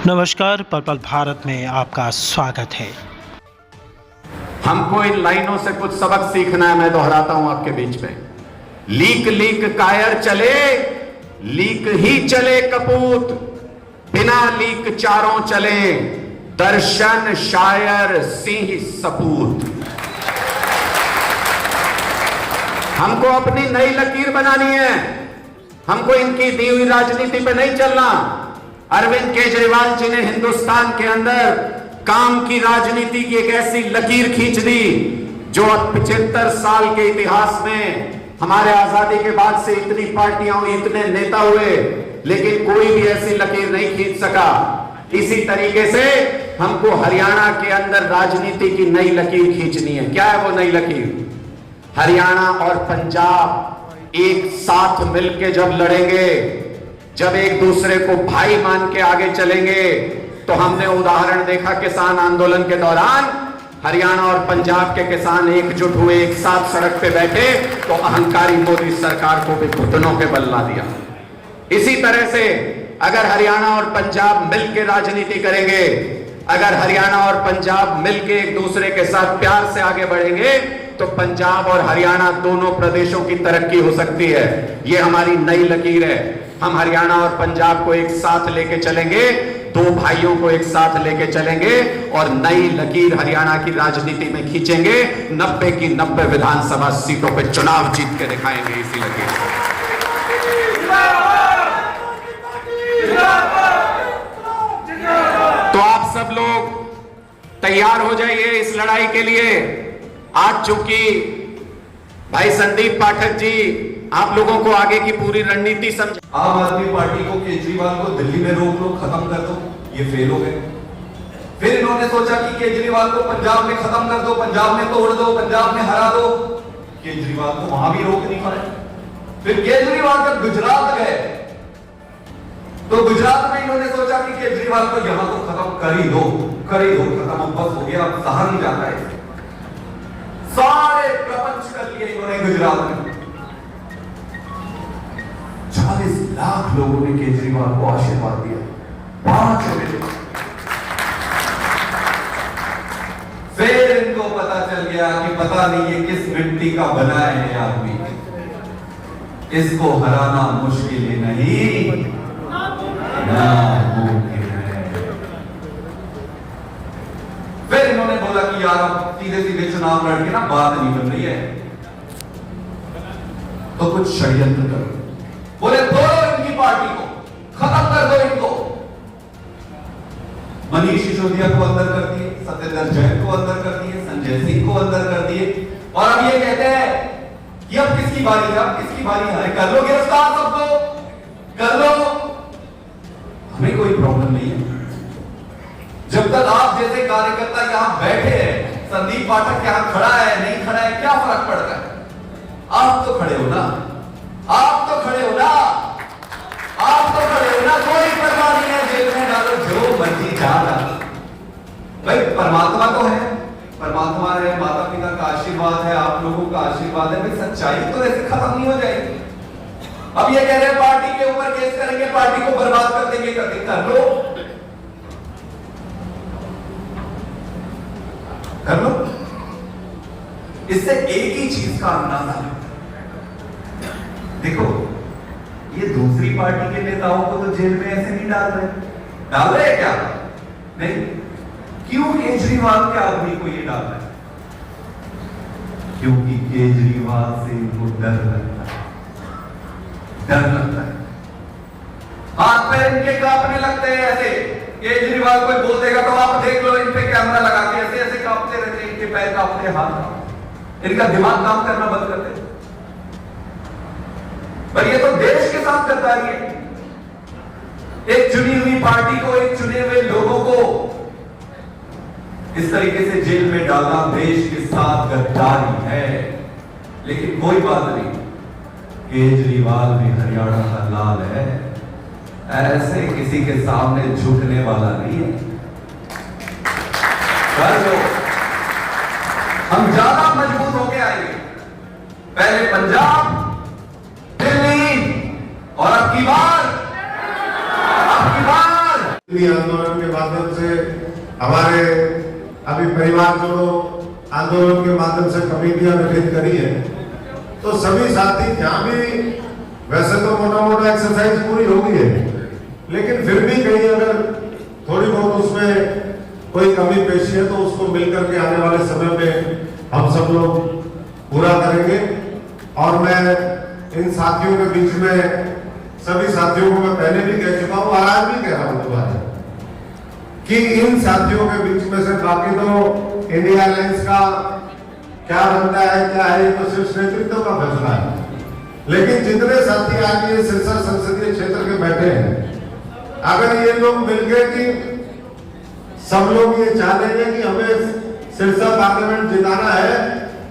नमस्कार, पर्पल भारत में आपका स्वागत है। हमको इन लाइनों से कुछ सबक सीखना है। मैं दोहराता हूं आपके बीच में। लीक लीक कायर चले, लीक ही चले कपूत, बिना लीक चारों चले, दर्शन शायर सिंह सपूत। हमको अपनी नई लकीर बनानी है। हमको इनकी दी हुई राजनीति पे नहीं चलना। अरविंद केजरीवाल जी ने हिंदुस्तान के अंदर काम की राजनीति की एक ऐसी लकीर खींच दी जो 75 साल के इतिहास में, हमारे आजादी के बाद से इतनी पार्टियां हुई, इतने नेता हुए, लेकिन कोई भी ऐसी लकीर नहीं खींच सका। इसी तरीके से हमको हरियाणा के अंदर राजनीति की नई लकीर खींचनी है। क्या है वो नई लकीर? हरियाणा और पंजाब एक साथ मिलकर जब लड़ेंगे, जब एक दूसरे को भाई मान के आगे चलेंगे, तो हमने उदाहरण देखा किसान आंदोलन के दौरान, हरियाणा और पंजाब के किसान एकजुट हुए, एक साथ सड़क पे बैठे, तो अहंकारी मोदी सरकार को भी घुटनों पे बल ला दिया। इसी तरह से अगर हरियाणा और पंजाब मिलकर राजनीति करेंगे, अगर हरियाणा और पंजाब मिलकर एक दूसरे के साथ प्यार से आगे बढ़ेंगे, तो पंजाब और हरियाणा दोनों प्रदेशों की तरक्की हो सकती है। यह हमारी नई लकीर है। हम हरियाणा और पंजाब को एक साथ लेके चलेंगे, दो भाइयों को एक साथ लेके चलेंगे और नई लकीर हरियाणा की राजनीति में खींचेंगे। 90 की 90 विधानसभा सीटों पे चुनाव जीत के दिखाएंगे इसी लकीर से। तो आप सब लोग तैयार हो जाइए इस लड़ाई के लिए। आज चूंकि भाई संदीप पाठक जी आप लोगों को आगे की पूरी रणनीति समझ, आम आदमी पार्टी को, केजरीवाल को दिल्ली में रोक लो, खत्म कर दो, ये फेल हो गए। फिर इन्होंने सोचा कि केजरीवाल को पंजाब में खत्म कर दो, पंजाब में तोड़ दो, पंजाब में हरा दो। केजरीवाल को वहां भी रोक नहीं पाए। फिर केजरीवाल जब गुजरात गए, तो गुजरात में इन्होंने सोचा कि केजरीवाल को यहां तो खत्म कर ही दो, खत्म, अब बस हो गया, अब सहा नहीं जाता है। सारे प्रपंच कर लिए इन्होंने गुजरात में। 40 लाख लोगों ने केजरीवाल को आशीर्वाद दिया 5 मिनट। फिर इनको पता चल गया कि पता नहीं ये किस मिट्टी का बना है ये आदमी, इसको हराना मुश्किल ही नहीं नामुमकिन है। फिर इन्होंने बोला कि यार अब सीधे सीधे चुनाव लड़के ना बात नहीं बन रही है, तो कुछ षड्यंत्र करो। बोले तोड़ो इनकी पार्टी को, खत्म कर दो इनको। मनीष सिसोदिया को अंदर कर दिए, सत्येंद्र जैन को अंदर कर दिए, संजय सिंह को अंदर कर दिए, और अब ये कहते हैं कि अब किसकी बारी है, अब किसकी बारी है, कर लो गिरफ्तार सबको, कर लो, हमें कोई प्रॉब्लम नहीं है। जब तक आप जैसे कार्यकर्ता यहां बैठे हैं, संदीप पाठक यहां खड़ा है नहीं खड़ा है, क्या फर्क पड़ता है? आप तो खड़े हो ना, आप तो खड़े हो ना, आप तो खड़े हो ना, कोई परवाह नहीं है, जेल में डालो जो मर्जी जा डालो। भाई परमात्मा तो है, परमात्मा है, माता पिता का आशीर्वाद है, आप लोगों का आशीर्वाद है, भाई सच्चाई तो ऐसे खत्म नहीं हो जाएगी। अब ये कह रहे हैं पार्टी के ऊपर केस करेंगे, पार्टी को बर्बाद कर देंगे, कर लो, कर लो। इससे एक ही चीज का अंदाजा है, देखो ये दूसरी पार्टी के नेताओं को तो जेल में ऐसे नहीं डाल रहे क्या? नहीं, क्यों केजरीवाल के आदमी को ये डाल रहे हैं? क्योंकि केजरीवाल से इनको डर लगता है, डर लगता है, हाथ पैर इनके कांपने लगते हैं। ऐसे केजरीवाल कोई बोल देगा तो आप देख लो, इन पे कैमरा लगा के ऐसे ऐसे कांपते रहते हैं, इनके पैर कांपते, हाथ कांपते, इनका दिमाग काम करना बंद कर दे। पर ये तो देश के साथ गद्दारी है। एक चुनी हुई पार्टी को, एक चुने हुए लोगों को इस तरीके से जेल में डालना देश के साथ गद्दारी है। लेकिन कोई बात नहीं, केजरीवाल भी हरियाणा का लाल है, ऐसे किसी के सामने झुकने वाला नहीं है। हम ज्यादा मजबूत होके आएंगे। पहले पंजाब, दिल्ली, और अब की बार आंदोलन के माध्यम से, हमारे अभी परिवार जोड़ो आंदोलन के माध्यम से कमेटियां गठित करी है। तो सभी साथी जहाँ भी, वैसे तो मोटा एक्सरसाइज पूरी हो गई है, लेकिन फिर भी कहीं अगर थोड़ी बहुत उसमें कोई कमी पेशी है तो उसको मिलकर के आने वाले समय में हम सब लोग पूरा करेंगे। और मैं इन साथियों के बीच में, सभी साथियों को मैं पहले भी कह चुका हूँ और आज भी कह रहा हूँ दोबारा, कि इन साथियों के बीच में से बाकी तो इंडिया अलायंस का क्या बनता है, क्या है, तो सिर्फ नेतृत्व का फैसला है। लेकिन जितने साथी आज ये सिरसा संसदीय क्षेत्र के बैठे हैं, अगर ये लोग मिलकर कि सब लोग ये चाह रहे हैं कि हमें सिरसा पार्लियामेंट जिताना है,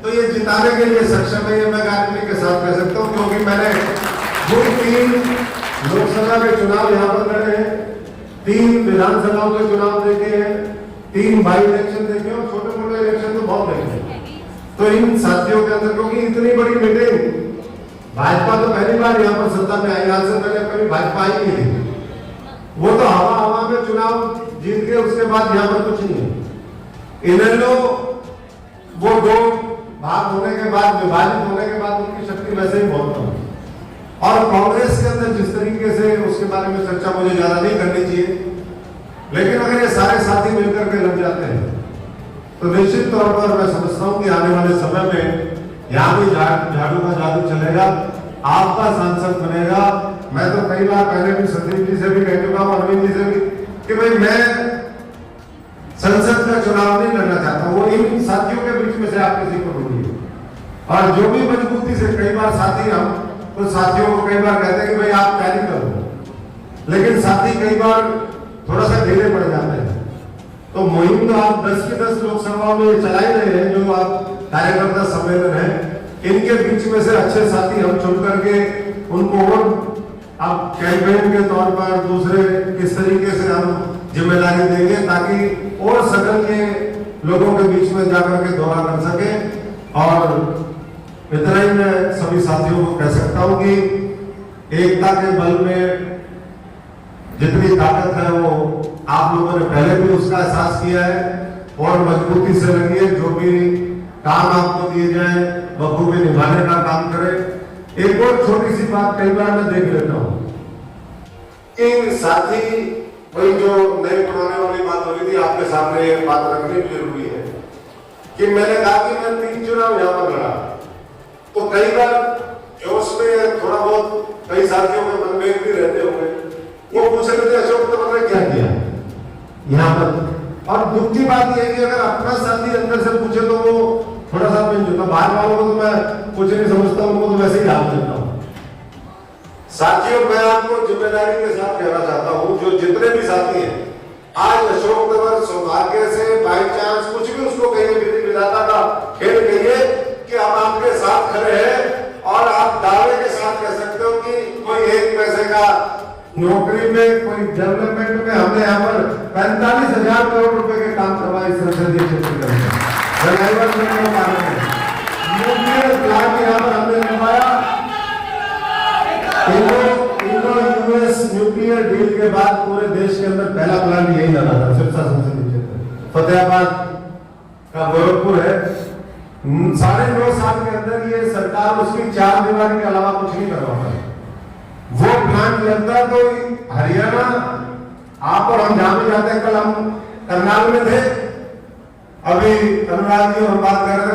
तो ये जिताने के लिए सक्षम है, ये मैं गारंटी के साथ कह सकता हूँ। क्योंकि मैंने जो 3 लोकसभा के चुनाव यहाँ पर लड़े हैं, 3 विधानसभाओं के चुनाव देखे हैं, 3 बाई इलेक्शन देखे और छोटे मोटे इलेक्शन तो बहुत देखे। तो इन साथियों के अंदर, क्योंकि इतनी बड़ी मीटिंग, भाजपा तो पहली बार यहाँ पर सत्ता में आई, आज से पहले कभी भाजपा आई नहीं थी। वो तो हवा में चुनाव जीत के उसके बाद यहाँ पर कुछ नहीं है। इन्हें लोग वो 2 भाग होने के बाद, विभाजित होने के बाद उनकी शक्ति वैसे ही बहुत कम है। और कांग्रेस के अंदर जिस तरीके से, उसके बारे में चर्चा मुझे ज्यादा नहीं करनी चाहिए, लेकिन अगर ये सारे साथी मिलकर के लग जाते हैं तो निश्चित तौर पर मैं समझता हूँ कि आने वाले समय में यहाँ भी झाड़ू का जादू चलेगा, आपका सांसद बनेगा। मैं तो कई बार पहले भी संदीप जी से भी कह चुका हूँ, अरविंद जी से भी, कि भाई मैं संसद का चुनाव नहीं लड़ना चाहता। वो इन साथियों के बीच में से आप किसी को ढूंढिए, और जो भी मजबूती से, कई बार साथी, हम तो साथियों को कई बार कहते हैं कि भाई आप तैयारी करो, लेकिन साथी कई बार थोड़ा सा ढीले पड़ जाते हैं। तो मुहिम तो आप 10 की 10 लोकसभा में चला ही रहे हैं, जो आप कार्यकर्ता सम्मेलन है, इनके बीच में से अच्छे साथी हम चुन करके उनको और अब कैंपेन के तौर पर दूसरे किस तरीके से हम जिम्मेदारी देंगे, ताकि और सदन के लोगों के बीच में जाकर के दौरा कर सके। और इतना ही मैं सभी साथियों को कह सकता हूं कि एकता के बल में जितनी ताकत है वो आप लोगों ने पहले भी उसका एहसास किया है, और मजबूती से लगिए। जो भी काम आपको दिए जाए बखूबी निभाने का काम करें। एक और छोटी सी बात कई बार मैं देख लेता हूँ, इन साथी, वही जो नए पुराने वाली बात हो रही थी, आपके सामने ये बात रखनी जरूरी है कि मैंने कहा कि मैं 3 चुनाव यहाँ पर लड़ा, तो कई बार जोश में थोड़ा बहुत कई साथियों में मनभेद भी रहते होंगे। वो पूछ रहे थे अशोक तंवर ने क्या किया यहाँ पर, और दुख की बात यह है कि अगर अपना साथी अंदर से पूछे तो वो थोड़ा सा पिंच होता, बाहर वालों को तो मैं कुछ नहीं समझता, उनको तो वैसे ही हाथ देता हूँ। साथियों, मैं आपको जिम्मेदारी के साथ कहना चाहता हूँ, जो जितने भी साथी हैं, आज अशोक तंवर सौभाग्य से, बाई चांस, कुछ भी उसको कहिए, विधि विधाता का खेल कहिए, कि हम आपके साथ खड़े हैं, और आप दावे के साथ कह सकते हो कि कोई 1 पैसे का नौकरी में, कोई डेवलपमेंट में हमने यहाँ पर 45,000 करोड़ रुपए के काम करवाए इस संसदीय क्षेत्र के अंदर। न्यूक्लियर प्लांट यहाँ पर हमने करवाया। इंडो-यूएस न्यूक्लियर डील के बाद पूरे देश के अंदर पहला प्लांट यही लगा था, सिरसा संसदीय क्षेत्र, फतेहाबाद का गोरखपुर है। 9.5 साल के अंदर ये सरकार उसकी 4 दीवारी के अलावा कुछ नहीं करवा पाई। वो प्लांट लगता तो हरियाणा, आप और हम जहां भी जाते हैं, कल हम करनाल में थे, अभी अनुराग जी और हम बात कर रहे थे।